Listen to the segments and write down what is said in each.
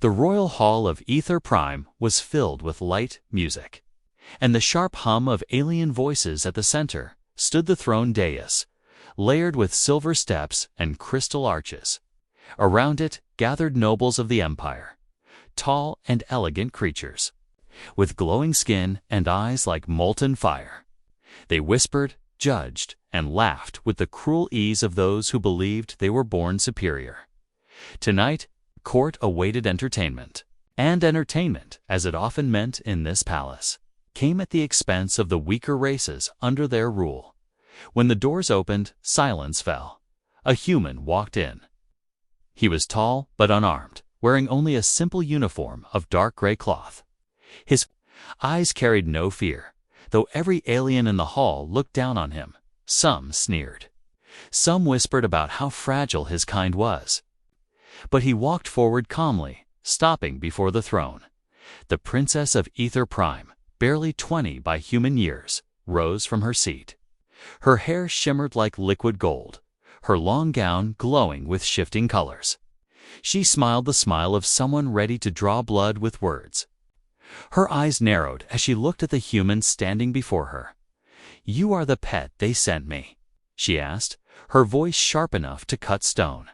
The royal hall of Ether Prime was filled with light music, and the sharp hum of alien voices at the center stood the throne dais, layered with silver steps and crystal arches. Around it gathered nobles of the empire, tall and elegant creatures, with glowing skin and eyes like molten fire. They whispered, judged, and laughed with the cruel ease of those who believed they were born superior. Tonight, court awaited entertainment, and entertainment, as it often meant in this palace, came at the expense of the weaker races under their rule. When the doors opened, silence fell. A human walked in. He was tall but unarmed, wearing only a simple uniform of dark gray cloth. His eyes carried no fear, though every alien in the hall looked down on him. Some sneered. Some whispered about how fragile his kind was. But he walked forward calmly, stopping before the throne. The Princess of Ether Prime, barely 20 by human years, rose from her seat. Her hair shimmered like liquid gold, her long gown glowing with shifting colors. She smiled the smile of someone ready to draw blood with words. Her eyes narrowed as she looked at the human standing before her. "You are the pet they sent me?" she asked, her voice sharp enough to cut stone.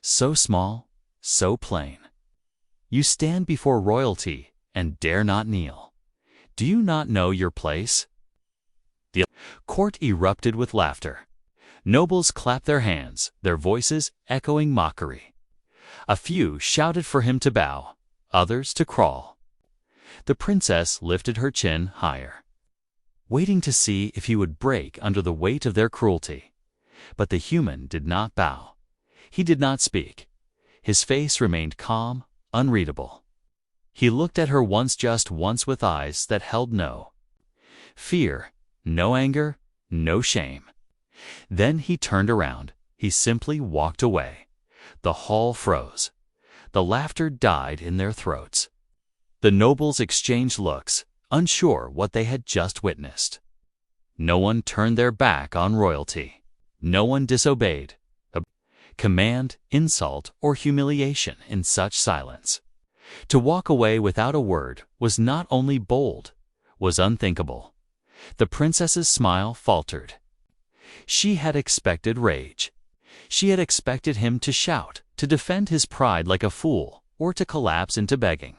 "So small, so plain. You stand before royalty and dare not kneel. Do you not know your place?" The court erupted with laughter. Nobles clapped their hands, their voices echoing mockery. A few shouted for him to bow, others to crawl. The princess lifted her chin higher, waiting to see if he would break under the weight of their cruelty. But the human did not bow. He did not speak. His face remained calm, unreadable. He looked at her just once with eyes that held no fear, no anger, no shame. Then he turned around. He simply walked away. The hall froze. The laughter died in their throats. The nobles exchanged looks, unsure what they had just witnessed. No one turned their back on royalty. No one disobeyed a command, insult, or humiliation in such silence. To walk away without a word was not only bold, was unthinkable. The princess's smile faltered. She had expected rage. She had expected him to shout, to defend his pride like a fool, or to collapse into begging.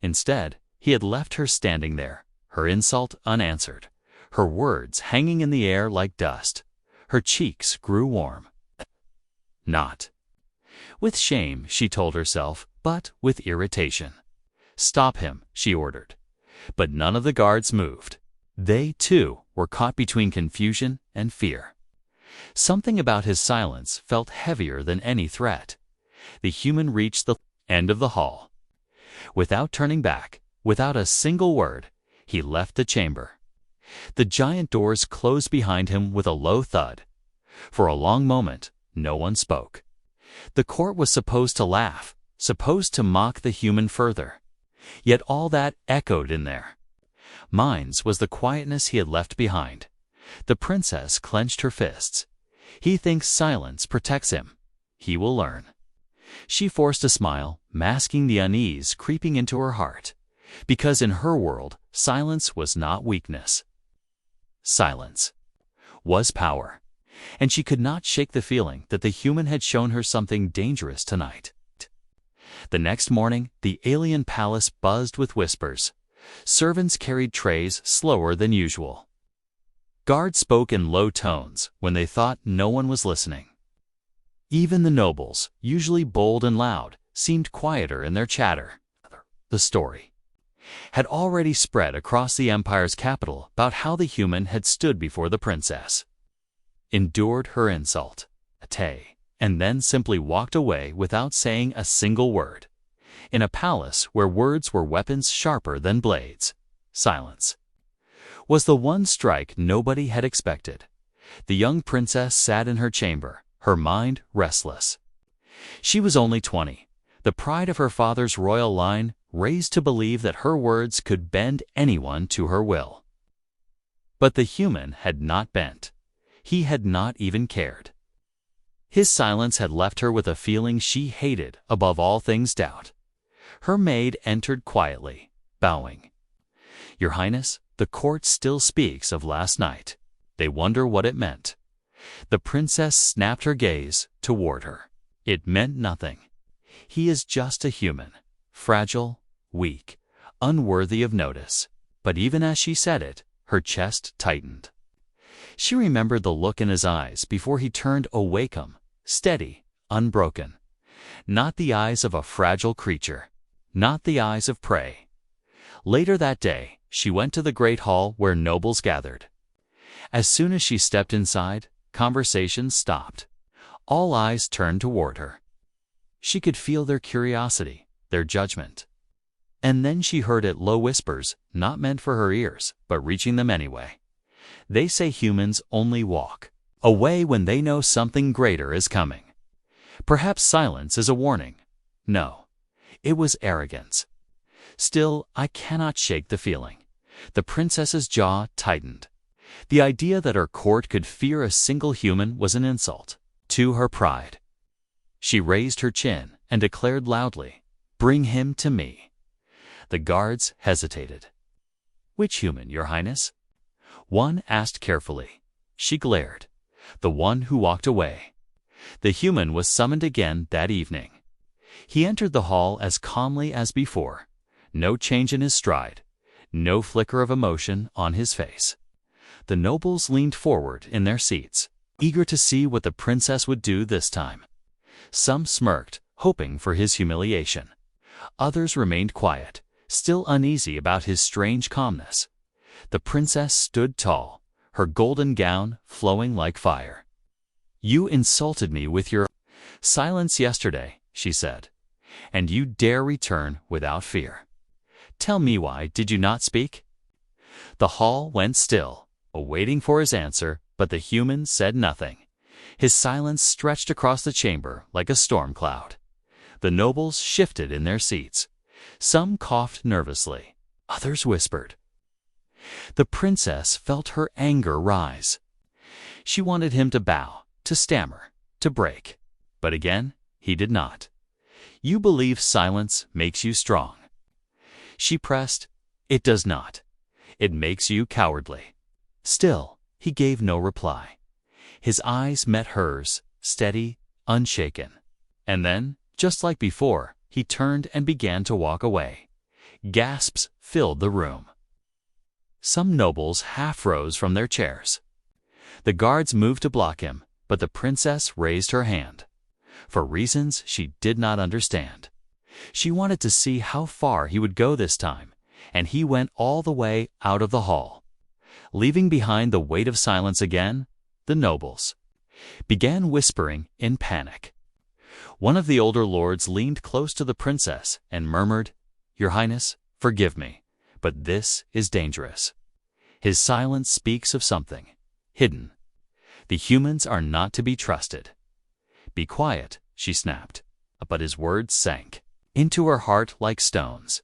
Instead, he had left her standing there, her insult unanswered, her words hanging in the air like dust. Her cheeks grew warm. Not with shame, she told herself, but with irritation. "Stop him," she ordered. But none of the guards moved. They, too, were caught between confusion and fear. Something about his silence felt heavier than any threat. The human reached the end of the hall. Without turning back, without a single word, he left the chamber. The giant doors closed behind him with a low thud. For a long moment, no one spoke. The court was supposed to laugh, supposed to mock the human further. Yet all that echoed in their minds was the quietness he had left behind. The princess clenched her fists. He thinks silence protects him. He will learn. She forced a smile, masking the unease creeping into her heart, because in her world, silence was not weakness. Silence was power, and she could not shake the feeling that the human had shown her something dangerous tonight. The next morning, the alien palace buzzed with whispers. Servants carried trays slower than usual. Guards spoke in low tones when they thought no one was listening. Even the nobles, usually bold and loud, seemed quieter in their chatter. The story had already spread across the empire's capital about how the human had stood before the princess, endured her insult, and then simply walked away without saying a single word. In a palace where words were weapons sharper than blades, silence was the one strike nobody had expected. The young princess sat in her chamber, her mind restless. She was only 20, the pride of her father's royal line, raised to believe that her words could bend anyone to her will. But the human had not bent. He had not even cared. His silence had left her with a feeling she hated above all things: doubt. Her maid entered quietly, bowing. "Your Highness, the court still speaks of last night. They wonder what it meant." The princess snapped her gaze toward her. "It meant nothing. He is just a human, fragile, weak, unworthy of notice." But even as she said it, her chest tightened. She remembered the look in his eyes before he turned awake, steady, unbroken. Not the eyes of a fragile creature, not the eyes of prey. Later that day, she went to the great hall where nobles gathered. As soon as she stepped inside, conversation stopped. All eyes turned toward her. She could feel their curiosity, their judgment. And then she heard it low whispers, not meant for her ears, but reaching them anyway. "They say humans only walk away when they know something greater is coming. Perhaps silence is a warning." No, it was arrogance. Still, I cannot shake the feeling. The princess's jaw tightened. The idea that her court could fear a single human was an insult to her pride. She raised her chin and declared loudly, "Bring him to me." The guards hesitated. "Which human, Your Highness?" One asked carefully. She glared. "The one who walked away." The human was summoned again that evening. He entered the hall as calmly as before. No change in his stride, no flicker of emotion on his face. The nobles leaned forward in their seats, eager to see what the princess would do this time. Some smirked, hoping for his humiliation. Others remained quiet, still uneasy about his strange calmness. The princess stood tall, her golden gown flowing like fire. "You insulted me with your silence yesterday," she said, "and you dare return without fear. Tell me, why did you not speak?" The hall went still, awaiting for his answer, but the human said nothing. His silence stretched across the chamber like a storm cloud. The nobles shifted in their seats. Some coughed nervously, others whispered. The princess felt her anger rise. She wanted him to bow, to stammer, to break. But again, he did not. "You believe silence makes you strong." She pressed, "It does not. It makes you cowardly." Still, he gave no reply. His eyes met hers, steady, unshaken. And then, just like before, he turned and began to walk away. Gasps filled the room. Some nobles half rose from their chairs. The guards moved to block him, but the princess raised her hand. For reasons she did not understand. She wanted to see how far he would go this time, and he went all the way out of the hall. Leaving behind the weight of silence again, the nobles began whispering in panic. One of the older lords leaned close to the princess and murmured, "Your Highness, forgive me, but this is dangerous. His silence speaks of something hidden. The humans are not to be trusted." "Be quiet," she snapped, but his words sank into her heart like stones.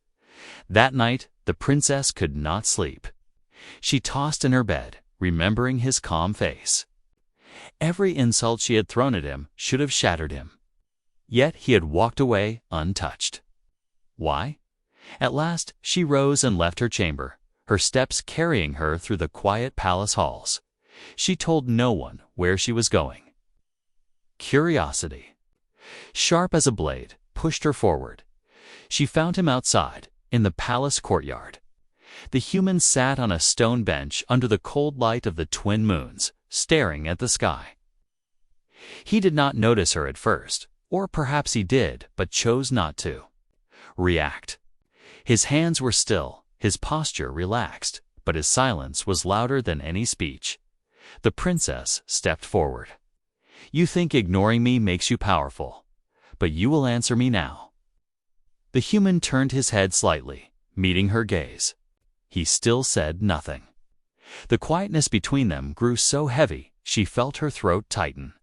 That night, the princess could not sleep. She tossed in her bed, remembering his calm face. Every insult she had thrown at him should have shattered him. Yet he had walked away untouched. Why? At last, she rose and left her chamber, her steps carrying her through the quiet palace halls. She told no one where she was going. Curiosity, sharp as a blade, pushed her forward. She found him outside, in the palace courtyard. The human sat on a stone bench under the cold light of the twin moons, staring at the sky. He did not notice her at first, or perhaps he did, but chose not to react. His hands were still, his posture relaxed, but his silence was louder than any speech. The princess stepped forward. "You think ignoring me makes you powerful, but you will answer me now." The human turned his head slightly, meeting her gaze. He still said nothing. The quietness between them grew so heavy she felt her throat tighten.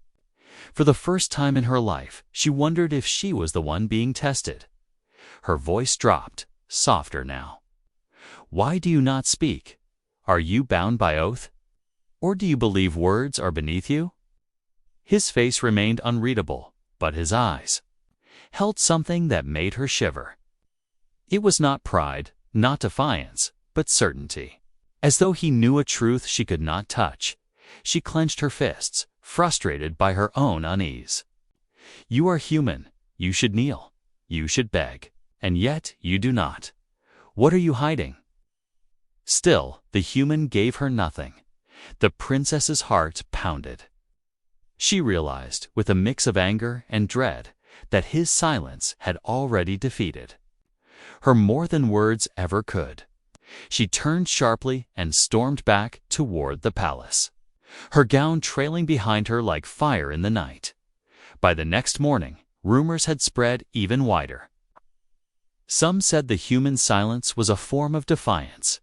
For the first time in her life, she wondered if she was the one being tested. Her voice dropped, softer now. "Why do you not speak? Are you bound by oath? Or do you believe words are beneath you?" His face remained unreadable, but his eyes held something that made her shiver. It was not pride, not defiance, but certainty. As though he knew a truth she could not touch, she clenched her fists, frustrated by her own unease. You are human. You should kneel. You should beg. And yet you do not. What are you hiding? Still, the human gave her nothing. The princess's heart pounded. She realized, with a mix of anger and dread, that his silence had already defeated her more than words ever could. She turned sharply and stormed back toward the palace, her gown trailing behind her like fire in the night. By the next morning, rumors had spread even wider. Some said the human silence was a form of defiance,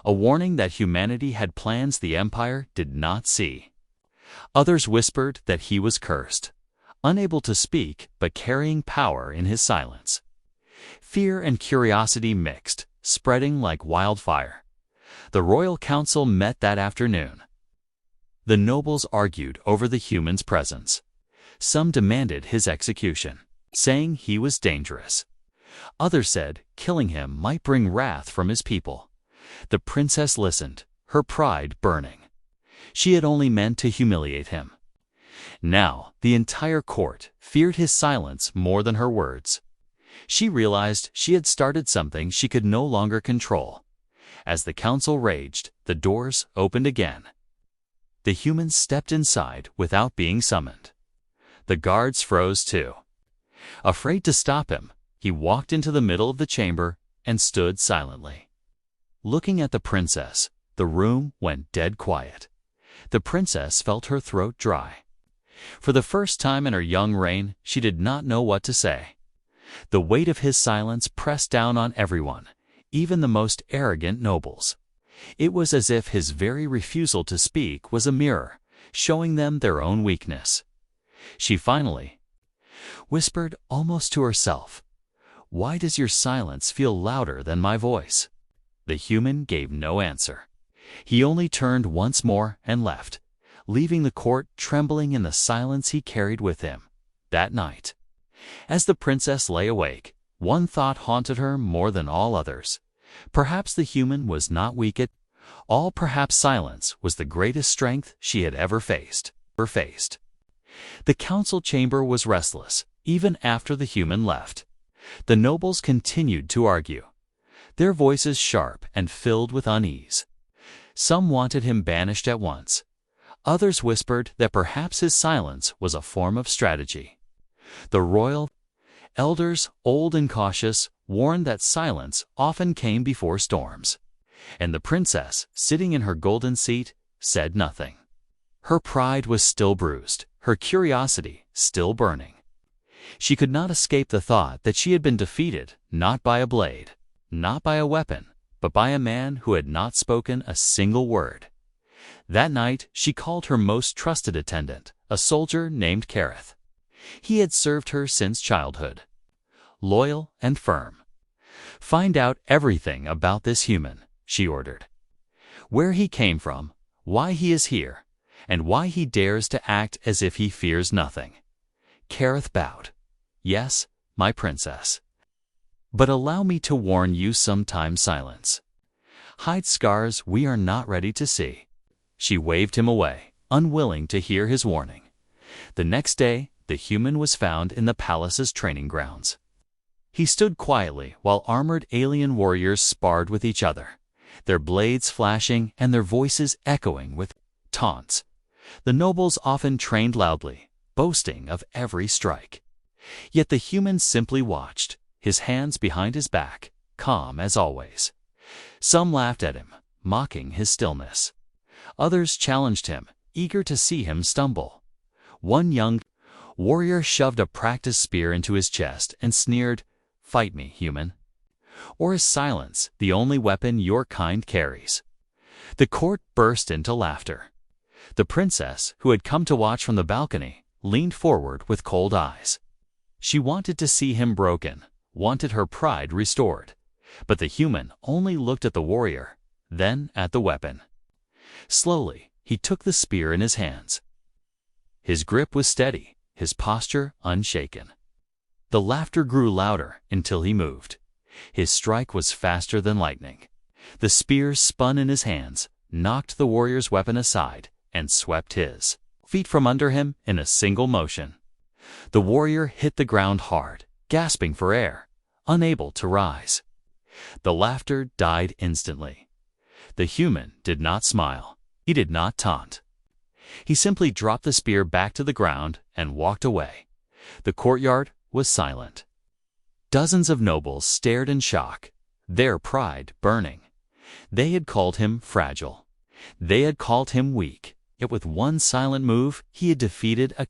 a warning that humanity had plans the empire did not see. Others whispered that he was cursed, unable to speak but carrying power in his silence. Fear and curiosity mixed, spreading like wildfire. The royal council met that afternoon. The nobles argued over the human's presence. Some demanded his execution, saying he was dangerous. Others said killing him might bring wrath from his people. The princess listened, her pride burning. She had only meant to humiliate him. Now, the entire court feared his silence more than her words. She realized she had started something she could no longer control. As the council raged, the doors opened again. The human stepped inside without being summoned. The guards froze too. Afraid to stop him, he walked into the middle of the chamber and stood silently. Looking at the princess, the room went dead quiet. The princess felt her throat dry. For the first time in her young reign, she did not know what to say. The weight of his silence pressed down on everyone, even the most arrogant nobles. It was as if his very refusal to speak was a mirror, showing them their own weakness. She finally whispered almost to herself, "Why does your silence feel louder than my voice?" The human gave no answer. He only turned once more and left, leaving the court trembling in the silence he carried with him. That night, as the princess lay awake, one thought haunted her more than all others. Perhaps the human was not weak at all. Perhaps silence was the greatest strength she had ever faced. The council chamber was restless, even after the human left. The nobles continued to argue, their voices sharp and filled with unease. Some wanted him banished at once. Others whispered that perhaps his silence was a form of strategy. The royal elders, old and cautious, warned that silence often came before storms. And the princess, sitting in her golden seat, said nothing. Her pride was still bruised, her curiosity still burning. She could not escape the thought that she had been defeated, not by a blade, not by a weapon, but by a man who had not spoken a single word. That night, she called her most trusted attendant, a soldier named Kareth. He had served her since childhood. Loyal and firm. "Find out everything about this human," she ordered. "Where he came from, why he is here, and why he dares to act as if he fears nothing." Kareth bowed. "Yes, my princess. But allow me to warn you, sometimes silence hides scars we are not ready to see." She waved him away, unwilling to hear his warning. The next day, the human was found in the palace's training grounds. He stood quietly while armored alien warriors sparred with each other, their blades flashing and their voices echoing with taunts. The nobles often trained loudly, boasting of every strike. Yet the human simply watched, his hands behind his back, calm as always. Some laughed at him, mocking his stillness. Others challenged him, eager to see him stumble. One young warrior shoved a practice spear into his chest and sneered, "Fight me, human. Or is silence the only weapon your kind carries?" The court burst into laughter. The princess, who had come to watch from the balcony, leaned forward with cold eyes. She wanted to see him broken, wanted her pride restored. But the human only looked at the warrior, then at the weapon. Slowly, he took the spear in his hands. His grip was steady, his posture unshaken. The laughter grew louder until he moved. His strike was faster than lightning. The spear spun in his hands, knocked the warrior's weapon aside, and swept his feet from under him in a single motion. The warrior hit the ground hard, gasping for air, unable to rise. The laughter died instantly. The human did not smile. He did not taunt. He simply dropped the spear back to the ground and walked away. The courtyard was silent. Dozens of nobles stared in shock, their pride burning. They had called him fragile. They had called him weak. Yet with one silent move, he had defeated a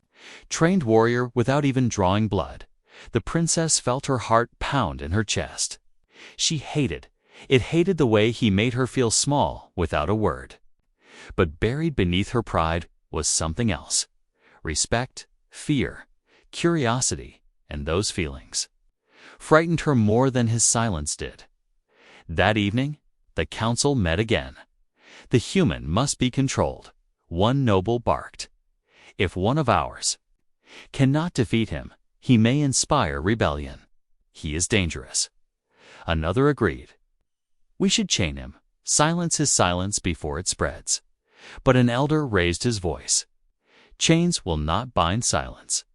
trained warrior without even drawing blood. The princess felt her heart pound in her chest. She hated the way he made her feel small without a word. But buried beneath her pride was something else. Respect, fear, curiosity, and those feelings frightened her more than his silence did. That evening, the council met again. The human must be controlled. One noble barked, "If one of ours cannot defeat him, he may inspire rebellion. He is dangerous." Another agreed, "We should chain him, silence his silence before it spreads." But an elder raised his voice, "Chains will not bind silence.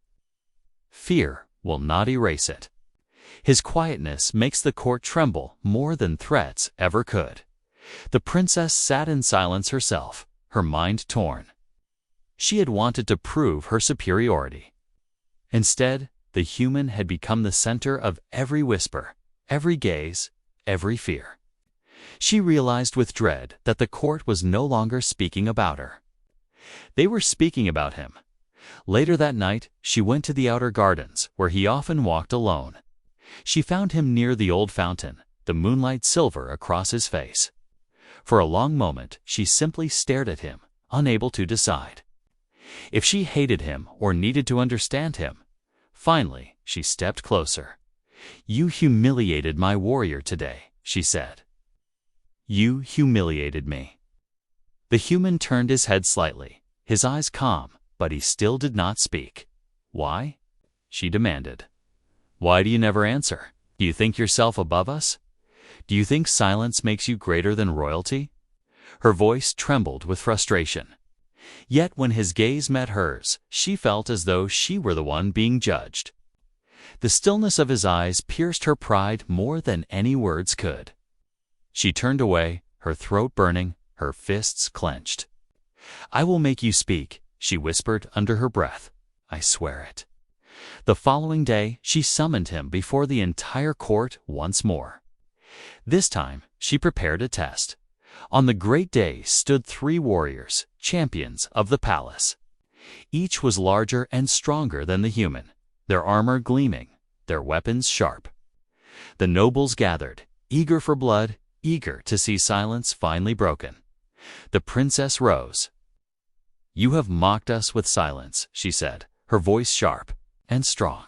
Fear will not erase it. His quietness makes the court tremble more than threats ever could." The princess sat in silence herself, her mind torn. She had wanted to prove her superiority. Instead, the human had become the center of every whisper, every gaze, every fear. She realized with dread that the court was no longer speaking about her. They were speaking about him. Later that night, she went to the outer gardens, where he often walked alone. She found him near the old fountain, the moonlight silver across his face. For a long moment, she simply stared at him, unable to decide if she hated him or needed to understand him. Finally, she stepped closer. "You humiliated my warrior today," she said. "You humiliated me." The human turned his head slightly, his eyes calm, but he still did not speak. "Why?" she demanded. "Why do you never answer? Do you think yourself above us? Do you think silence makes you greater than royalty?" Her voice trembled with frustration. Yet when his gaze met hers, she felt as though she were the one being judged. The stillness of his eyes pierced her pride more than any words could. She turned away, her throat burning, her fists clenched. "I will make you speak," she whispered under her breath. "I swear it." The following day, she summoned him before the entire court once more. This time, she prepared a test. On the great day stood 3 warriors, champions of the palace. Each was larger and stronger than the human, their armor gleaming, their weapons sharp. The nobles gathered, eager for blood, eager to see silence finally broken. The princess rose. "You have mocked us with silence," she said, her voice sharp and strong.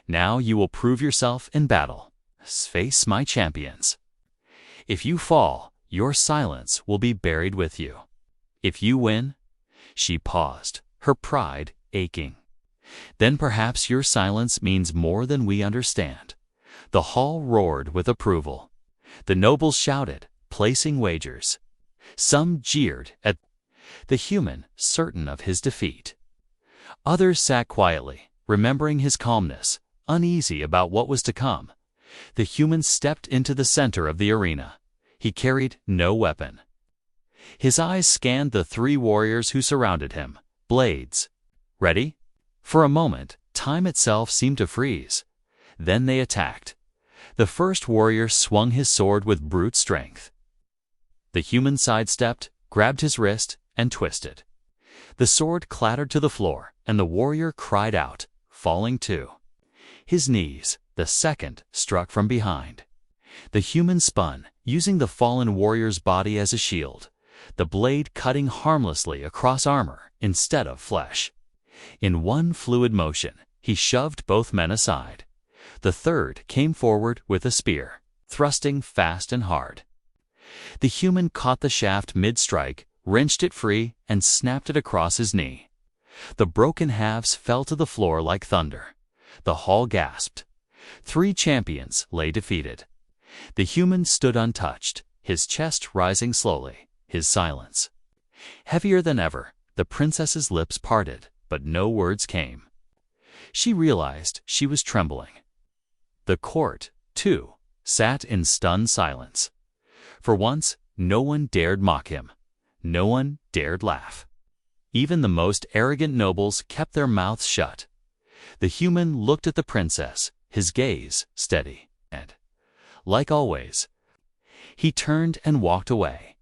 "Now you will prove yourself in battle. Face my champions. If you fall, your silence will be buried with you. If you win—" She paused, her pride aching. "Then perhaps your silence means more than we understand." The hall roared with approval. The nobles shouted, placing wagers. Some jeered at the human, certain of his defeat. Others sat quietly, remembering his calmness, uneasy about what was to come. The human stepped into the center of the arena. He carried no weapon. His eyes scanned the 3 warriors who surrounded him, blades ready. For a moment, time itself seemed to freeze. Then they attacked. The first warrior swung his sword with brute strength. The human sidestepped, grabbed his wrist, and twisted. The sword clattered to the floor, and the warrior cried out, falling to his knees. The second struck from behind. The human spun, using the fallen warrior's body as a shield, the blade cutting harmlessly across armor instead of flesh. In one fluid motion, he shoved both men aside. The third came forward with a spear, thrusting fast and hard. The human caught the shaft mid-strike, wrenched it free, and snapped it across his knee. The broken halves fell to the floor like thunder. The hall gasped. 3 champions lay defeated, The human stood untouched, his chest rising slowly, his silence. Heavier than ever, the princess's lips parted, but no words came. She realized she was trembling. The court, too, sat in stunned silence. For once, no one dared mock him. No one dared laugh. Even the most arrogant nobles kept their mouths shut. The human looked at the princess, his gaze steady, and, like always, he turned and walked away.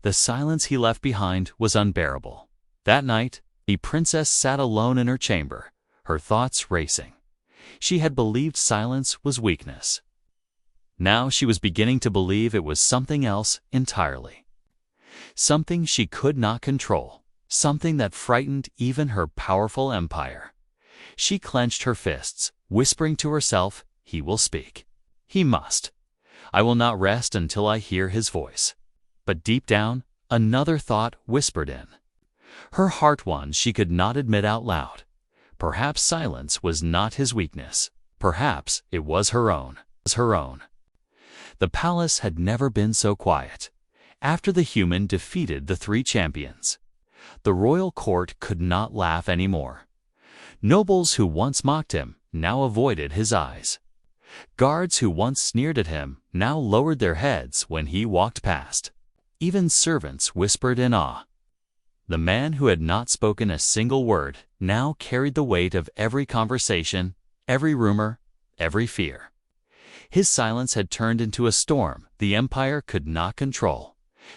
The silence he left behind was unbearable. That night, the princess sat alone in her chamber, her thoughts racing. She had believed silence was weakness. Now she was beginning to believe it was something else entirely. Something she could not control, something that frightened even her powerful empire. She clenched her fists, whispering to herself, "He will speak. He must. I will not rest until I hear his voice." But deep down, another thought whispered in. Her heart one she could not admit out loud. Perhaps silence was not his weakness. Perhaps it was her own. The palace had never been so quiet. After the human defeated the three champions, the royal court could not laugh anymore. Nobles who once mocked him now avoided his eyes. Guards who once sneered at him now lowered their heads when he walked past. Even servants whispered in awe. The man who had not spoken a single word now carried the weight of every conversation, every rumor, every fear. His silence had turned into a storm the empire could not control.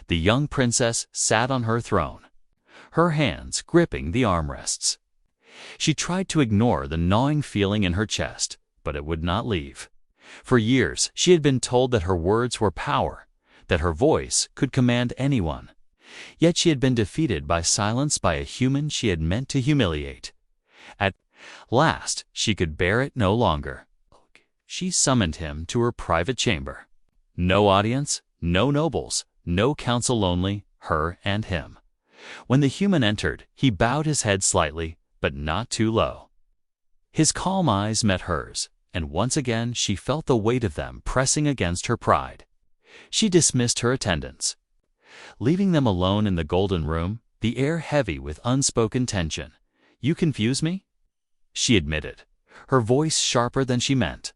The young princess sat on her throne, her hands gripping the armrests. She tried to ignore the gnawing feeling in her chest, but it would not leave. For years, she had been told that her words were power, that her voice could command anyone. Yet she had been defeated by silence by a human she had meant to humiliate. At last, she could bear it no longer. She summoned him to her private chamber. No audience, no nobles, no council, only her and him. When the human entered, he bowed his head slightly, but not too low. His calm eyes met hers, and once again she felt the weight of them pressing against her pride. She dismissed her attendants, leaving them alone in the golden room, the air heavy with unspoken tension. "You confuse me?" she admitted, her voice sharper than she meant.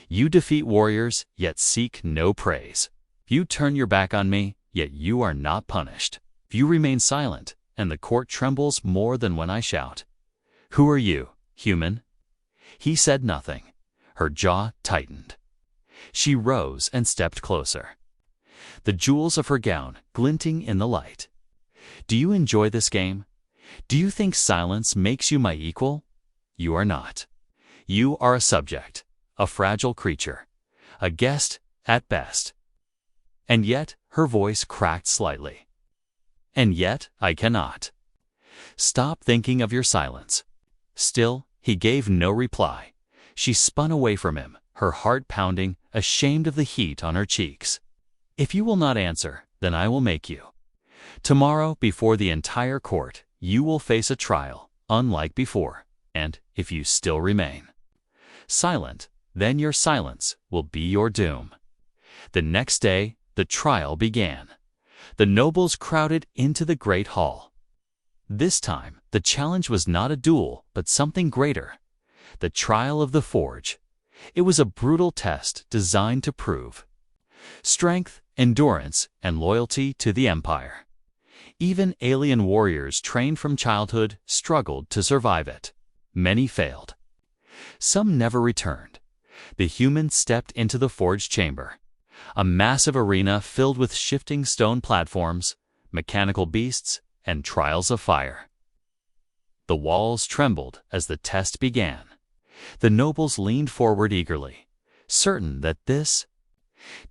"You defeat warriors, yet seek no praise. You turn your back on me, yet you are not punished. You remain silent, and the court trembles more than when I shout. Who are you, human?" He said nothing. Her jaw tightened. She rose and stepped closer, the jewels of her gown glinting in the light. "Do you enjoy this game? Do you think silence makes you my equal? You are not. You are a subject, a fragile creature, a guest at best." And yet her voice cracked slightly. "And yet I cannot. Stop thinking of your silence." Still, he gave no reply. She spun away from him, her heart pounding, ashamed of the heat on her cheeks. "If you will not answer, then I will make you. Tomorrow, before the entire court, you will face a trial, unlike before, and if you still remain silent, then your silence will be your doom." The next day, the trial began. The nobles crowded into the great hall. This time, the challenge was not a duel, but something greater. The trial of the forge. It was a brutal test designed to prove strength, endurance, and loyalty to the empire. Even alien warriors trained from childhood struggled to survive it. Many failed. Some never returned. The human stepped into the forge chamber, a massive arena filled with shifting stone platforms, mechanical beasts, and trials of fire. The walls trembled as the test began. The nobles leaned forward eagerly, certain that this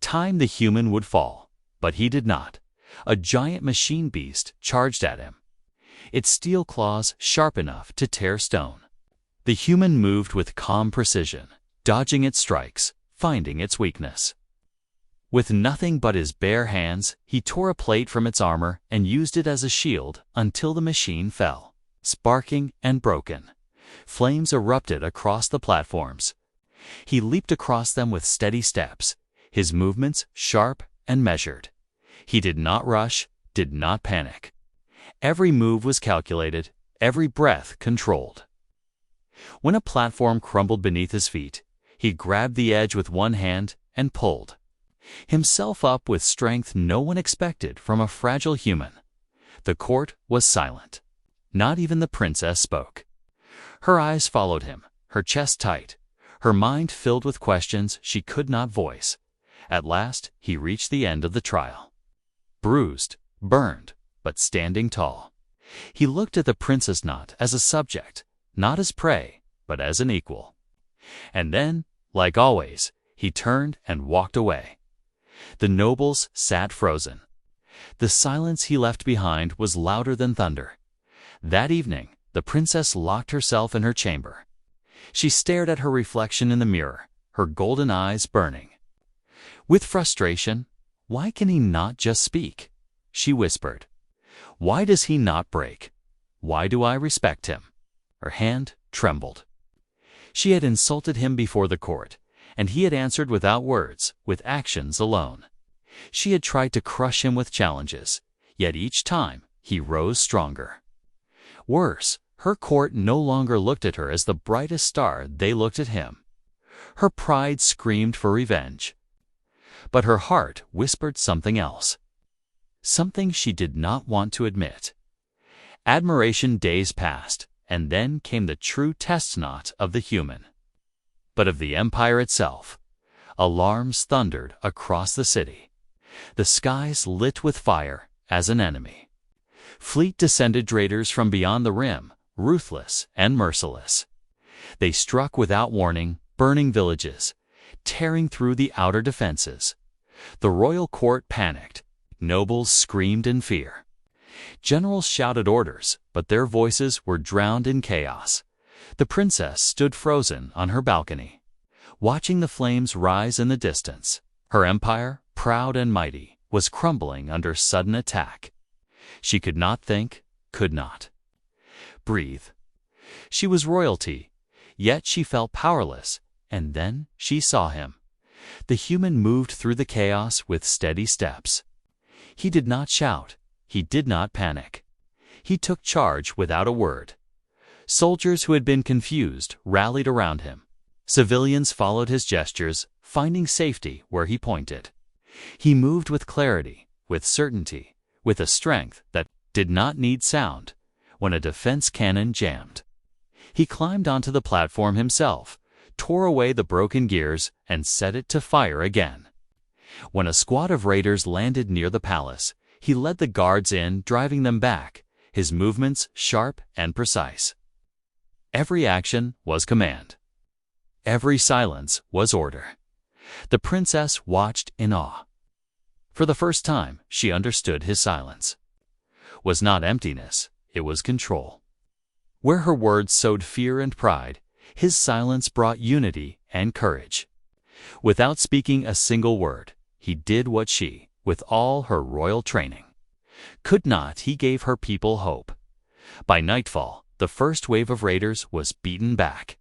time the human would fall, but he did not. A giant machine beast charged at him, its steel claws sharp enough to tear stone. The human moved with calm precision, dodging its strikes, finding its weakness. With nothing but his bare hands, he tore a plate from its armor and used it as a shield until the machine fell, sparking and broken. Flames erupted across the platforms. He leaped across them with steady steps, his movements sharp and measured. He did not rush, did not panic. Every move was calculated, every breath controlled. When a platform crumbled beneath his feet, he grabbed the edge with one hand and pulled himself up with strength no one expected from a fragile human. The court was silent. Not even the princess spoke. Her eyes followed him, her chest tight, her mind filled with questions she could not voice. At last, he reached the end of the trial. Bruised, burned, but standing tall. He looked at the princess not as a subject, not as prey, but as an equal. And then, like always, he turned and walked away. The nobles sat frozen. The silence he left behind was louder than thunder. That evening, the princess locked herself in her chamber. She stared at her reflection in the mirror, her golden eyes burning. With frustration, "Why can he not just speak?" she whispered. "Why does he not break? Why do I respect him?" Her hand trembled. She had insulted him before the court, and he had answered without words, with actions alone. She had tried to crush him with challenges, yet each time he rose stronger. Worse, her court no longer looked at her as the brightest star, they looked at him. Her pride screamed for revenge. But her heart whispered something else. Something she did not want to admit. Admiration days passed, and then came the true test not of the human, but of the empire itself. Alarms thundered across the city. The skies lit with fire as an enemy. Fleet descended raiders from beyond the rim, ruthless and merciless. They struck without warning, burning villages, tearing through the outer defenses. The royal court panicked. Nobles screamed in fear. Generals shouted orders, but their voices were drowned in chaos. The princess stood frozen on her balcony, watching the flames rise in the distance. Her empire, proud and mighty, was crumbling under sudden attack. She could not think, could not breathe. She was royalty, yet she felt powerless, and then she saw him. The human moved through the chaos with steady steps. He did not shout, he did not panic. He took charge without a word. Soldiers who had been confused rallied around him. Civilians followed his gestures, finding safety where he pointed. He moved with clarity, with certainty, with a strength that did not need sound when a defense cannon jammed. He climbed onto the platform himself, tore away the broken gears, and set it to fire again. When a squad of raiders landed near the palace, he led the guards in, driving them back, his movements sharp and precise. Every action was command. Every silence was order. The princess watched in awe. For the first time, she understood his silence was not emptiness, it was control. Where her words sowed fear and pride, his silence brought unity and courage. Without speaking a single word, he did what she, with all her royal training, could not. He gave her people hope. By nightfall, the first wave of raiders was beaten back.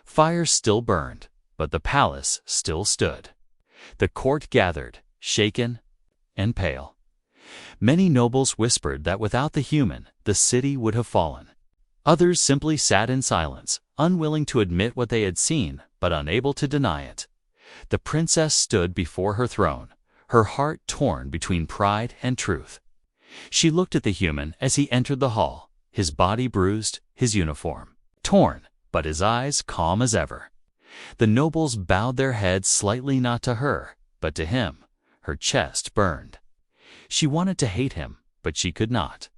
Fires still burned, but the palace still stood. The court gathered, shaken and pale. Many nobles whispered that without the human, the city would have fallen. Others simply sat in silence, unwilling to admit what they had seen, but unable to deny it. The princess stood before her throne, her heart torn between pride and truth. She looked at the human as he entered the hall, his body bruised, his uniform torn, but his eyes calm as ever. The nobles bowed their heads slightly, not to her, but to him. Her chest burned. She wanted to hate him, but she could not.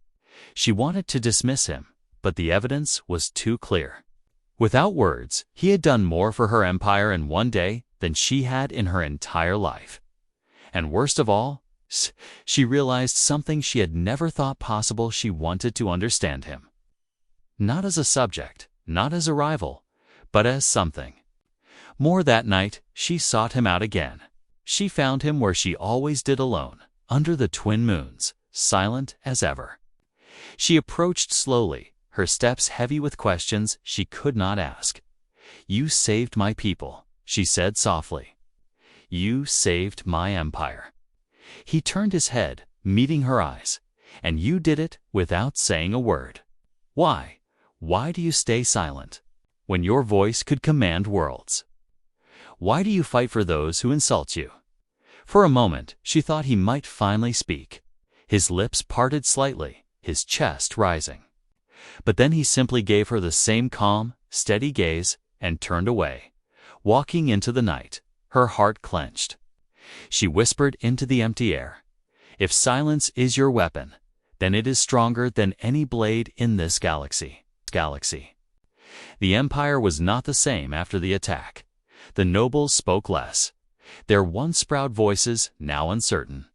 She wanted to dismiss him, but the evidence was too clear. Without words, he had done more for her empire in one day than she had in her entire life. And worst of all, she realized something she had never thought possible. She wanted to understand him. Not as a subject, not as a rival, but as something more. That night, she sought him out again. She found him where she always did, alone, under the twin moons, silent as ever. She approached slowly, her steps heavy with questions she could not ask. "You saved my people," she said softly. You saved my empire." He turned his head, meeting her eyes. "And you did it without saying a word. Why? Why do you stay silent when your voice could command worlds? Why do you fight for those who insult you?" For a moment, she thought he might finally speak. His lips parted slightly, his chest rising. But then he simply gave her the same calm, steady gaze and turned away, walking into the night, her heart clenched. She whispered into the empty air, "If silence is your weapon, then it is stronger than any blade in this galaxy." The Empire was not the same after the attack. The nobles spoke less, their once proud voices now uncertain.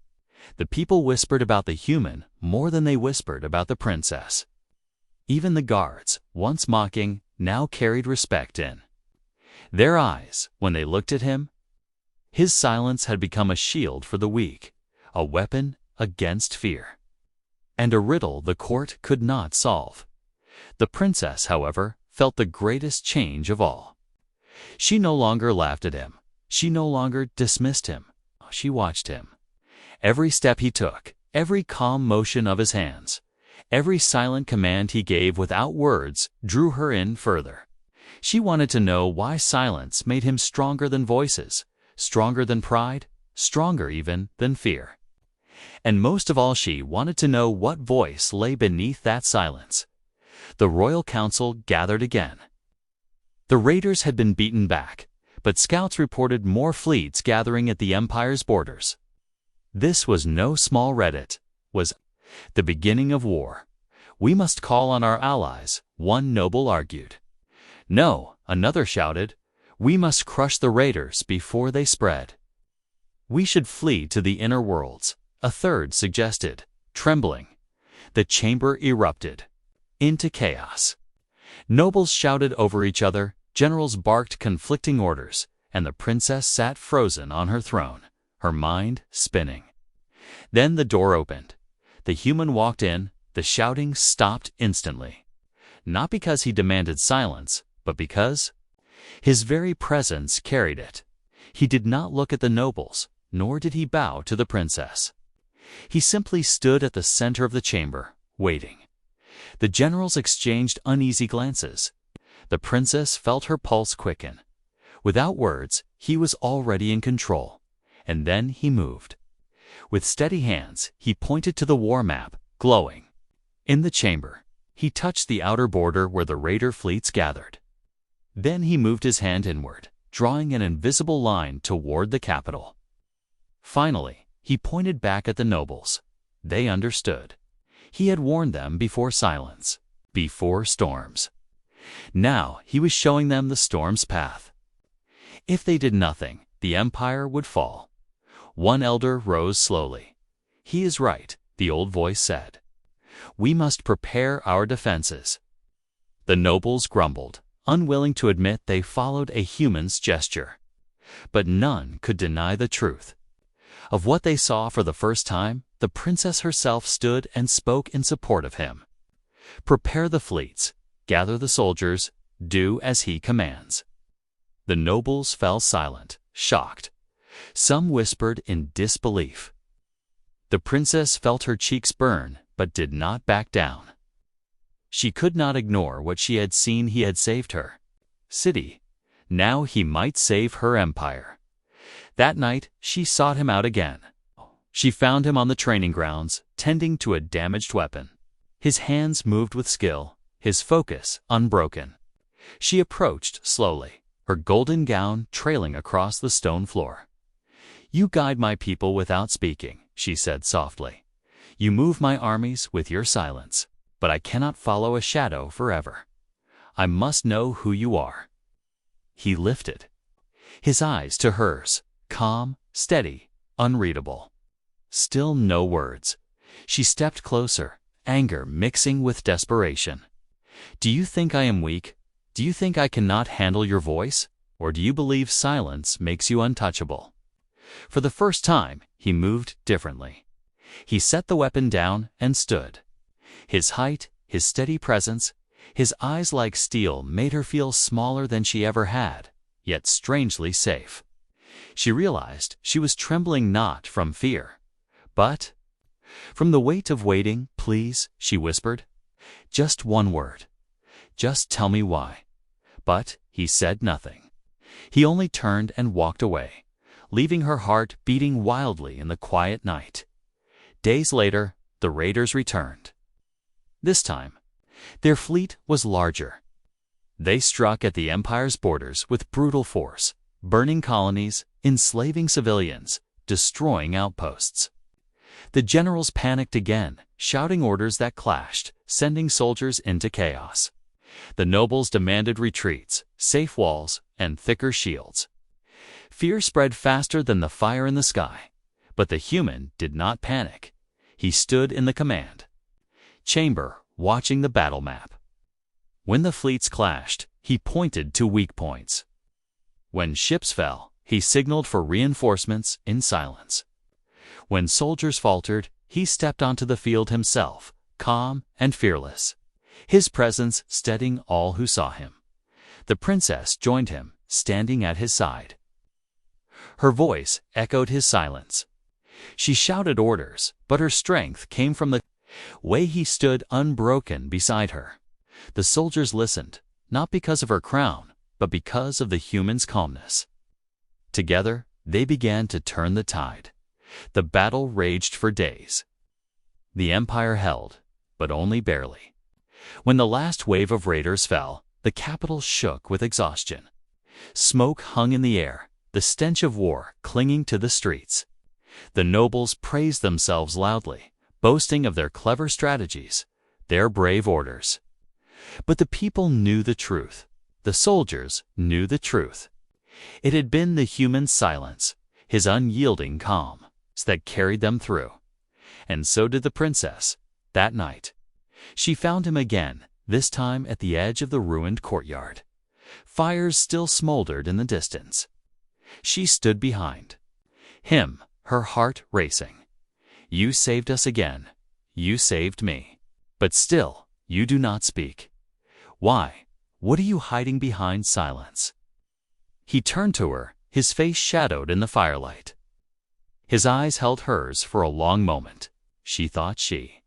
The people whispered about the human more than they whispered about the princess. Even the guards, once mocking, now carried respect in their eyes when they looked at him. His silence had become a shield for the weak, a weapon against fear, and a riddle the court could not solve. The princess, however, felt the greatest change of all. She no longer laughed at him. She no longer dismissed him. She watched him. Every step he took, every calm motion of his hands, every silent command he gave without words drew her in further. She wanted to know why silence made him stronger than voices, stronger than pride, stronger even than fear. And most of all, she wanted to know what voice lay beneath that silence. The royal council gathered again. The raiders had been beaten back, but scouts reported more fleets gathering at the Empire's borders. This was no small Reddit, was the beginning of war. "We must call on our allies," one noble argued. "No," another shouted, "we must crush the raiders before they spread." "We should flee to the inner worlds," a third suggested, trembling. The chamber erupted into chaos. Nobles shouted over each other, generals barked conflicting orders, and the princess sat frozen on her throne, her mind spinning. Then the door opened. The human walked in. The shouting stopped instantly. Not because he demanded silence, but because his very presence carried it. He did not look at the nobles, nor did he bow to the princess. He simply stood at the center of the chamber, waiting. The generals exchanged uneasy glances. The princess felt her pulse quicken. Without words, he was already in control. And then he moved. With steady hands, he pointed to the war map, glowing. In the chamber, he touched the outer border where the raider fleets gathered. Then he moved his hand inward, drawing an invisible line toward the capital. Finally, he pointed back at the nobles. They understood. He had warned them before silence, before storms. Now he was showing them the storm's path. If they did nothing, the empire would fall. One elder rose slowly. "He is right," the old voice said. "We must prepare our defenses." The nobles grumbled, unwilling to admit they followed a human's gesture. But none could deny the truth. Of what they saw for the first time, the princess herself stood and spoke in support of him. "Prepare the fleets, gather the soldiers, do as he commands." The nobles fell silent, shocked. Some whispered in disbelief. The princess felt her cheeks burn, but did not back down. She could not ignore what she had seen. He had saved her city. Now he might save her empire. That night, she sought him out again. She found him on the training grounds, tending to a damaged weapon. His hands moved with skill, his focus unbroken. She approached slowly, her golden gown trailing across the stone floor. "You guide my people without speaking," she said softly. "You move my armies with your silence, but I cannot follow a shadow forever. I must know who you are." He lifted his eyes to hers, calm, steady, unreadable. Still no words. She stepped closer, anger mixing with desperation. "Do you think I am weak? Do you think I cannot handle your voice? Or do you believe silence makes you untouchable?" For the first time, he moved differently. He set the weapon down and stood. His height, his steady presence, his eyes like steel made her feel smaller than she ever had, yet strangely safe. She realized she was trembling not from fear, but from the weight of waiting. "Please," she whispered. "Just one word. Just tell me why." But he said nothing. He only turned and walked away, leaving her heart beating wildly in the quiet night. Days later, the raiders returned. This time, their fleet was larger. They struck at the Empire's borders with brutal force, burning colonies, enslaving civilians, destroying outposts. The generals panicked again, shouting orders that clashed, sending soldiers into chaos. The nobles demanded retreats, safe walls, and thicker shields. Fear spread faster than the fire in the sky, but the human did not panic. He stood in the command chamber, watching the battle map. When the fleets clashed, he pointed to weak points. When ships fell, he signaled for reinforcements in silence. When soldiers faltered, he stepped onto the field himself, calm and fearless, his presence steadying all who saw him. The princess joined him, standing at his side. Her voice echoed his silence. She shouted orders, but her strength came from the way he stood unbroken beside her. The soldiers listened, not because of her crown, but because of the human's calmness. Together, they began to turn the tide. The battle raged for days. The Empire held, but only barely. When the last wave of raiders fell, the capital shook with exhaustion. Smoke hung in the air, the stench of war clinging to the streets. The nobles praised themselves loudly, boasting of their clever strategies, their brave orders. But the people knew the truth. The soldiers knew the truth. It had been the human silence, his unyielding calm, that carried them through. And so did the princess, that night. She found him again, this time at the edge of the ruined courtyard. Fires still smoldered in the distance. She stood behind him, her heart racing. "You saved us again. You saved me. But still, you do not speak. Why? What are you hiding behind silence?" He turned to her, his face shadowed in the firelight. His eyes held hers for a long moment. She thought she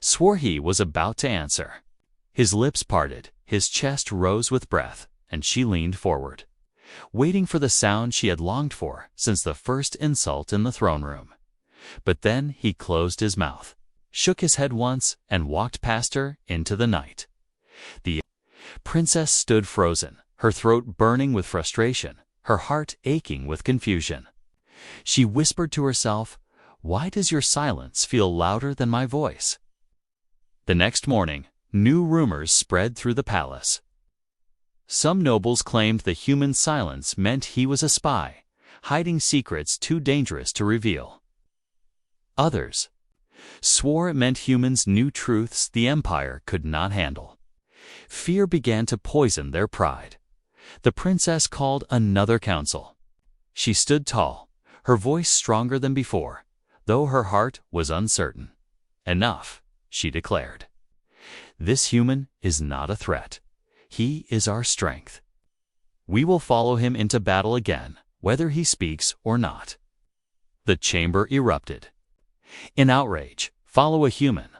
swore he was about to answer. His lips parted, his chest rose with breath, and she leaned forward, waiting for the sound she had longed for since the first insult in the throne room. But then he closed his mouth, shook his head once, and walked past her into the night. The princess stood frozen, her throat burning with frustration, her heart aching with confusion. She whispered to herself, "Why does your silence feel louder than my voice?" The next morning, new rumors spread through the palace. Some nobles claimed the human silence meant he was a spy, hiding secrets too dangerous to reveal. Others swore it meant humans knew truths the Empire could not handle. Fear began to poison their pride. The princess called another council. She stood tall, her voice stronger than before, though her heart was uncertain. "Enough," she declared. "This human is not a threat. He is our strength. We will follow him into battle again, whether he speaks or not." The chamber erupted. In outrage, "Follow a human,"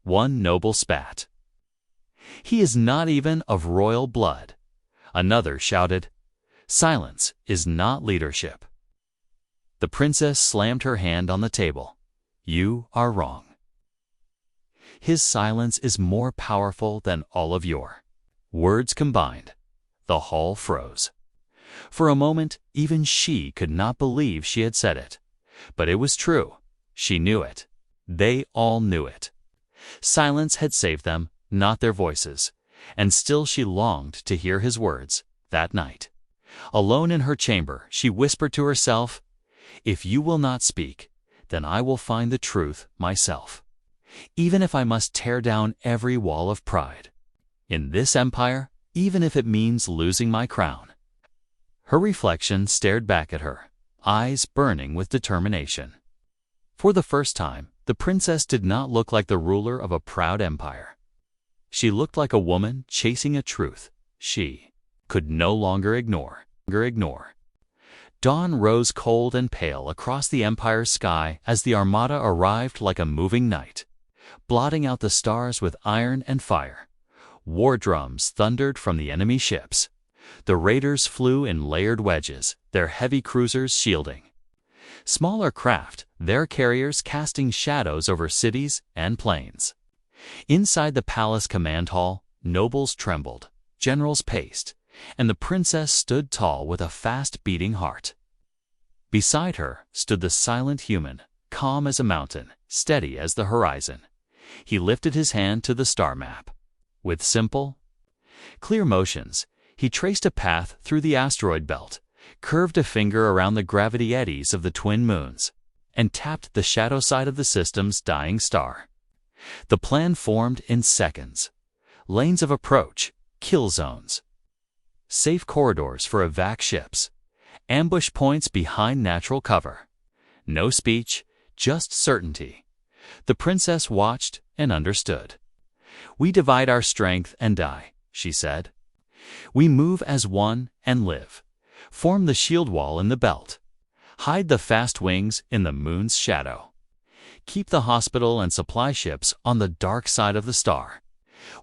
one noble spat. "He is not even of royal blood." Another shouted, "Silence is not leadership." The princess slammed her hand on the table. "You are wrong. His silence is more powerful than all of your words combined." The hall froze. For a moment, even she could not believe she had said it. But it was true. She knew it. They all knew it. Silence had saved them, not their voices. And still she longed to hear his words, that night. Alone in her chamber, she whispered to herself, "If you will not speak, then I will find the truth myself. Even if I must tear down every wall of pride. In this empire, even if it means losing my crown." Her reflection stared back at her, eyes burning with determination. For the first time, the princess did not look like the ruler of a proud empire. She looked like a woman chasing a truth she could no longer ignore. Dawn rose cold and pale across the Empire's sky as the Armada arrived like a moving night, blotting out the stars with iron and fire. War drums thundered from the enemy ships. The raiders flew in layered wedges, their heavy cruisers shielding. Smaller craft, their carriers casting shadows over cities and plains. Inside the palace command hall, nobles trembled, generals paced, and the princess stood tall with a fast-beating heart. Beside her stood the silent human, calm as a mountain, steady as the horizon. He lifted his hand to the star map. With simple, clear motions, he traced a path through the asteroid belt, curved a finger around the gravity eddies of the twin moons, and tapped the shadow side of the system's dying star. The plan formed in seconds. Lanes of approach, kill zones, safe corridors for evac ships, ambush points behind natural cover. No speech, just certainty. The princess watched and understood. "We divide our strength and die," she said. "We move as one and live. Form the shield wall in the belt. Hide the fast wings in the moon's shadow. Keep the hospital and supply ships on the dark side of the star.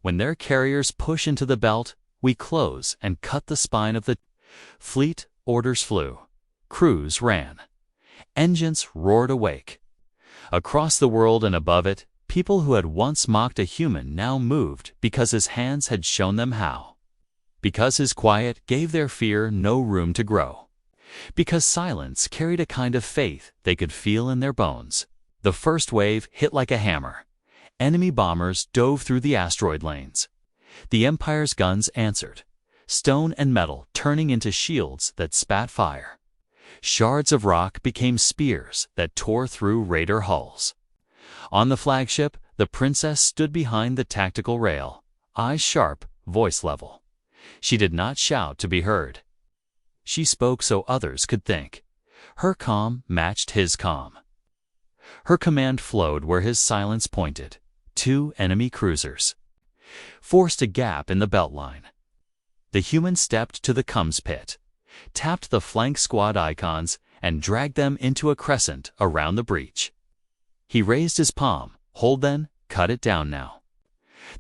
When their carriers push into the belt, we close and cut the spine of the fleet." Orders flew. Crews ran. Engines roared awake. Across the world and above it, people who had once mocked a human now moved because his hands had shown them how. Because his quiet gave their fear no room to grow. Because silence carried a kind of faith they could feel in their bones. The first wave hit like a hammer. Enemy bombers dove through the asteroid lanes. The Empire's guns answered, stone and metal turning into shields that spat fire. Shards of rock became spears that tore through raider hulls. On the flagship, the princess stood behind the tactical rail, eyes sharp, voice level. She did not shout to be heard. She spoke so others could think. Her calm matched his calm. Her command flowed where his silence pointed. 2 enemy cruisers forced a gap in the beltline. The human stepped to the comms pit, tapped the flank squad icons, and dragged them into a crescent around the breach. He raised his palm. "Hold then, cut it down now."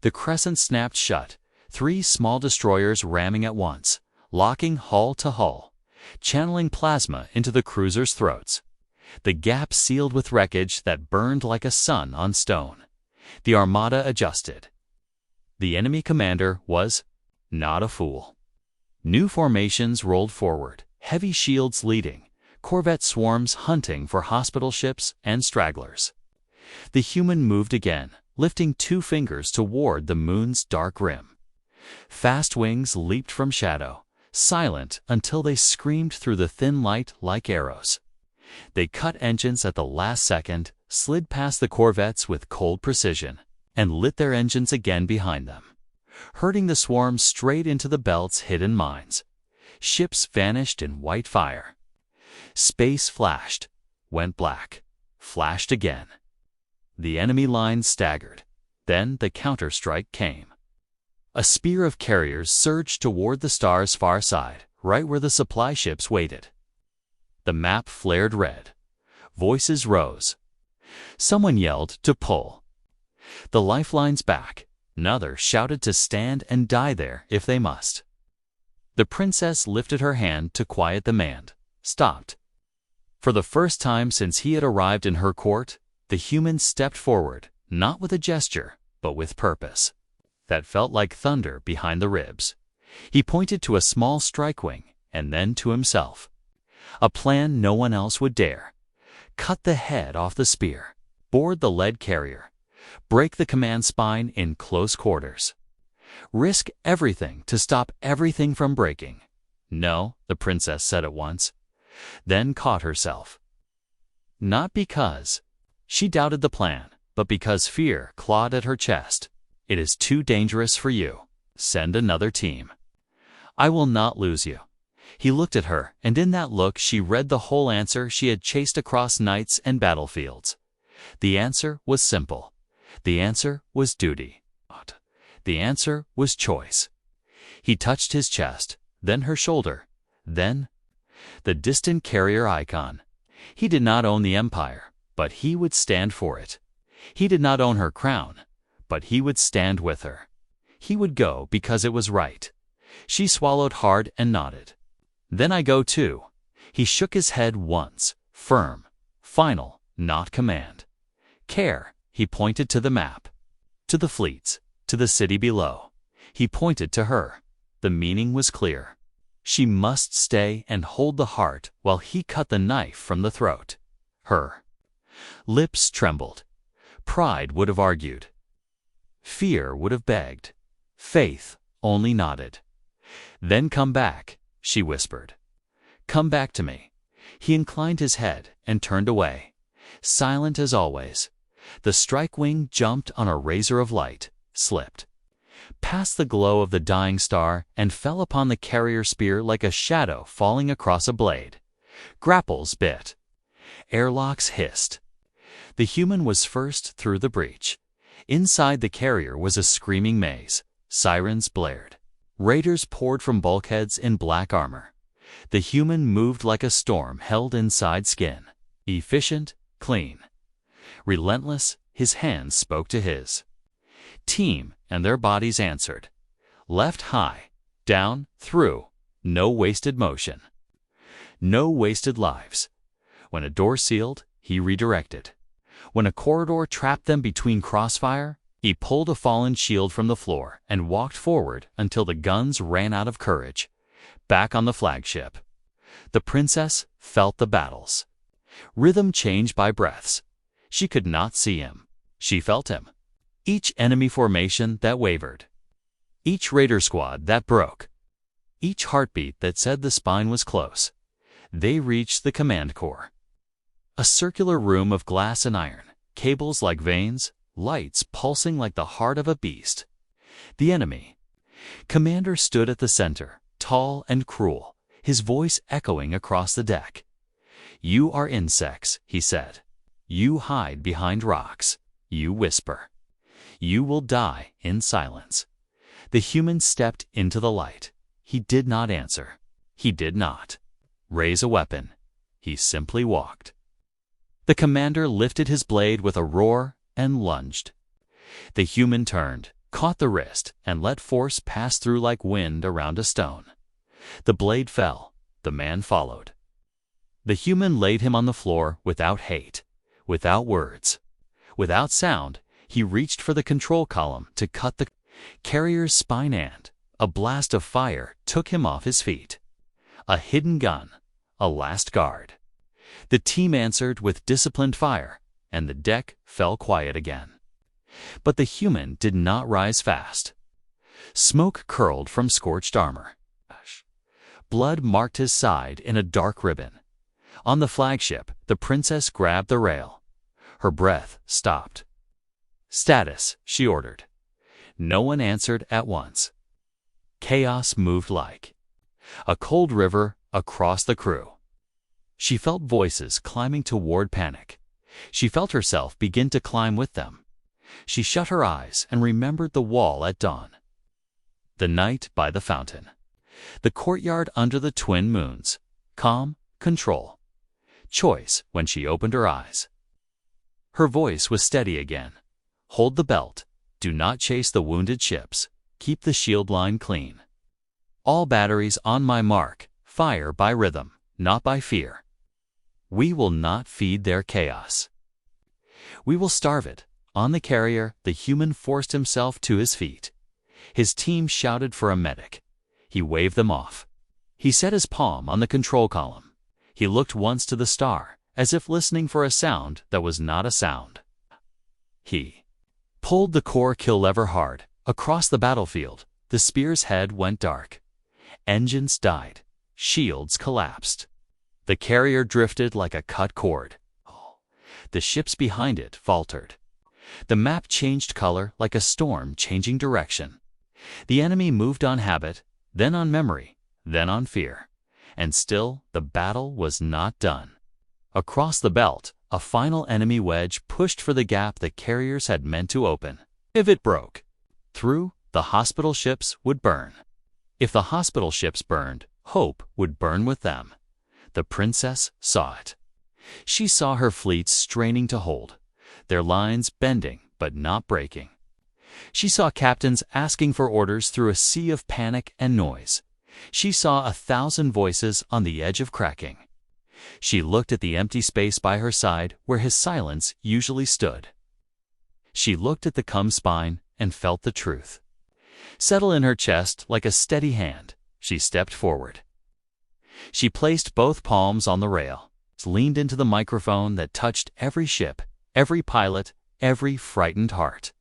The crescent snapped shut, 3 small destroyers ramming at once, locking hull to hull, channeling plasma into the cruisers' throats. The gap sealed with wreckage that burned like a sun on stone. The Armada adjusted. The enemy commander was not a fool. New formations rolled forward, heavy shields leading, corvette swarms hunting for hospital ships and stragglers. The human moved again, lifting 2 fingers toward the moon's dark rim. Fast wings leaped from shadow, silent until they screamed through the thin light like arrows. They cut engines at the last second, slid past the corvettes with cold precision, and lit their engines again behind them, herding the swarms straight into the belt's hidden mines. Ships vanished in white fire. Space flashed, went black, flashed again. The enemy lines staggered. Then the counterstrike came. A spear of carriers surged toward the star's far side, right where the supply ships waited. The map flared red. Voices rose. Someone yelled to pull the lifelines back. Another shouted to stand and die there if they must. The princess lifted her hand to quiet the man, stopped. For the first time since he had arrived in her court, the human stepped forward, not with a gesture, but with purpose. That felt like thunder behind the ribs. He pointed to a small strike wing, and then to himself. A plan no one else would dare. Cut the head off the spear, board the lead carrier, break the command spine in close quarters. Risk everything to stop everything from breaking. "No," the princess said at once, then caught herself. Not because she doubted the plan, but because fear clawed at her chest. "It is too dangerous for you. Send another team. I will not lose you." He looked at her, and in that look she read the whole answer she had chased across nights and battlefields. The answer was simple. The answer was duty. The answer was choice. He touched his chest, then her shoulder, then the distant carrier icon. He did not own the empire, but he would stand for it. He did not own her crown, but he would stand with her. He would go because it was right. She swallowed hard and nodded. Then I go too. He shook his head once, firm, final, not command. Care, he pointed to the map, to the fleets, to the city below. He pointed to her. The meaning was clear. She must stay and hold the heart while he cut the knife from the throat. Her lips trembled. Pride would have argued. Fear would have begged. Faith only nodded. Then come back, she whispered. Come back to me. He inclined his head and turned away, silent as always. The strike wing jumped on a razor of light, slipped past the glow of the dying star and fell upon the carrier spear like a shadow falling across a blade. Grapples bit. Airlocks hissed. The human was first through the breach. Inside the carrier was a screaming maze. Sirens blared. Raiders poured from bulkheads in black armor. The human moved like a storm held inside skin. Efficient, clean. Relentless, his hands spoke to his. Team and their bodies answered. Left high, down, through. No wasted motion. No wasted lives. When a door sealed, he redirected. When a corridor trapped them between crossfire, he pulled a fallen shield from the floor and walked forward until the guns ran out of courage. Back on the flagship. The princess felt the battles. Rhythm changed by breaths. She could not see him. She felt him. Each enemy formation that wavered. Each raider squad that broke. Each heartbeat that said the spine was close. They reached the command core. A circular room of glass and iron, cables like veins, lights pulsing like the heart of a beast. The enemy. Commander stood at the center, tall and cruel, his voice echoing across the deck. You are insects, he said. You hide behind rocks. You whisper. You will die in silence. The human stepped into the light. He did not answer. He did not raise a weapon. He simply walked. The commander lifted his blade with a roar and lunged. The human turned, caught the wrist, and let force pass through like wind around a stone. The blade fell. The man followed. The human laid him on the floor without hate, without words, without sound. He reached for the control column to cut the carrier's spine and a blast of fire took him off his feet. A hidden gun, a last guard. The team answered with disciplined fire, and the deck fell quiet again. But the human did not rise fast. Smoke curled from scorched armor. Blood marked his side in a dark ribbon. On the flagship, the princess grabbed the rail. Her breath stopped. Status, she ordered. No one answered at once. Chaos moved like a cold river across the crew. She felt voices climbing toward panic. She felt herself begin to climb with them. She shut her eyes and remembered the wall at dawn. The night by the fountain. The courtyard under the twin moons. Calm, control. Choice when she opened her eyes. Her voice was steady again. Hold the belt. Do not chase the wounded ships. Keep the shield line clean. All batteries on my mark. Fire by rhythm, not by fear. We will not feed their chaos. We will starve it. On the carrier, the human forced himself to his feet. His team shouted for a medic. He waved them off. He set his palm on the control column. He looked once to the star, as if listening for a sound that was not a sound. He pulled the core kill lever hard. Across the battlefield, the spear's head went dark. Engines died. Shields collapsed. The carrier drifted like a cut cord. The ships behind it faltered. The map changed color like a storm changing direction. The enemy moved on habit, then on memory, then on fear. And still the battle was not done. Across the belt, a final enemy wedge pushed for the gap the carriers had meant to open. If it broke through, the hospital ships would burn. If the hospital ships burned, hope would burn with them. The princess saw it. She saw her fleets straining to hold, their lines bending but not breaking. She saw captains asking for orders through a sea of panic and noise. She saw 1,000 voices on the edge of cracking. She looked at the empty space by her side where his silence usually stood. She looked at the cum spine and felt the truth settle in her chest like a steady hand. She stepped forward. She placed both palms on the rail, leaned into the microphone that touched every ship, every pilot, every frightened heart.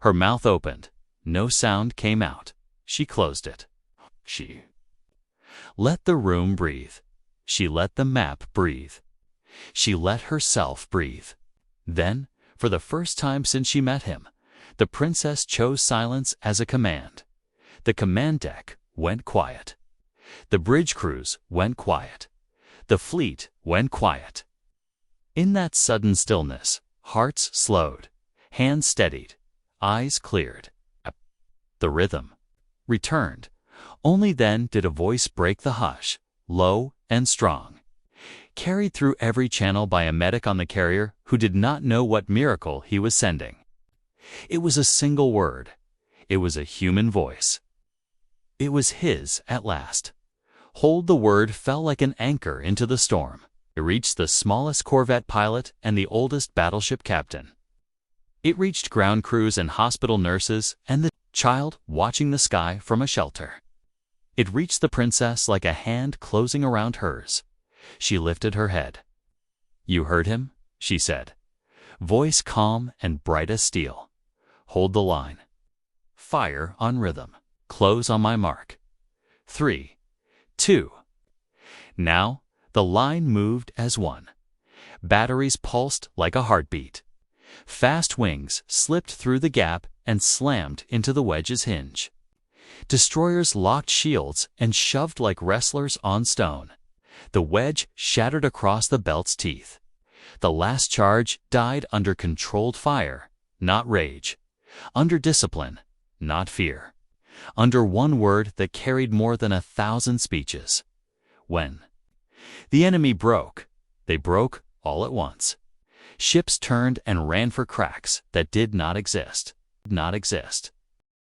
Her mouth opened. No sound came out. She closed it. She let the room breathe. She let the map breathe. She let herself breathe. Then, for the first time since she met him, the princess chose silence as a command. The command deck went quiet. The bridge crews went quiet. The fleet went quiet. In that sudden stillness, hearts slowed, hands steadied, eyes cleared. The rhythm returned. Only then did a voice break the hush, low and strong, carried through every channel by a medic on the carrier who did not know what miracle he was sending. It was a single word. It was a human voice. It was his at last. Hold the word fell like an anchor into the storm. It reached the smallest corvette pilot and the oldest battleship captain. It reached ground crews and hospital nurses and the child watching the sky from a shelter. It reached the princess like a hand closing around hers. She lifted her head. "You heard him?" she said. Voice calm and bright as steel. "Hold the line. Fire on rhythm. Close on my mark. 3, 2. Now, the line moved as one. Batteries pulsed like a heartbeat. Fast wings slipped through the gap and slammed into the wedge's hinge. Destroyers locked shields and shoved like wrestlers on stone. The wedge shattered across the belt's teeth. The last charge died under controlled fire, not rage. Under discipline, not fear. Under one word that carried more than 1,000 speeches. When the enemy broke, they broke all at once. Ships turned and ran for cracks that did not exist.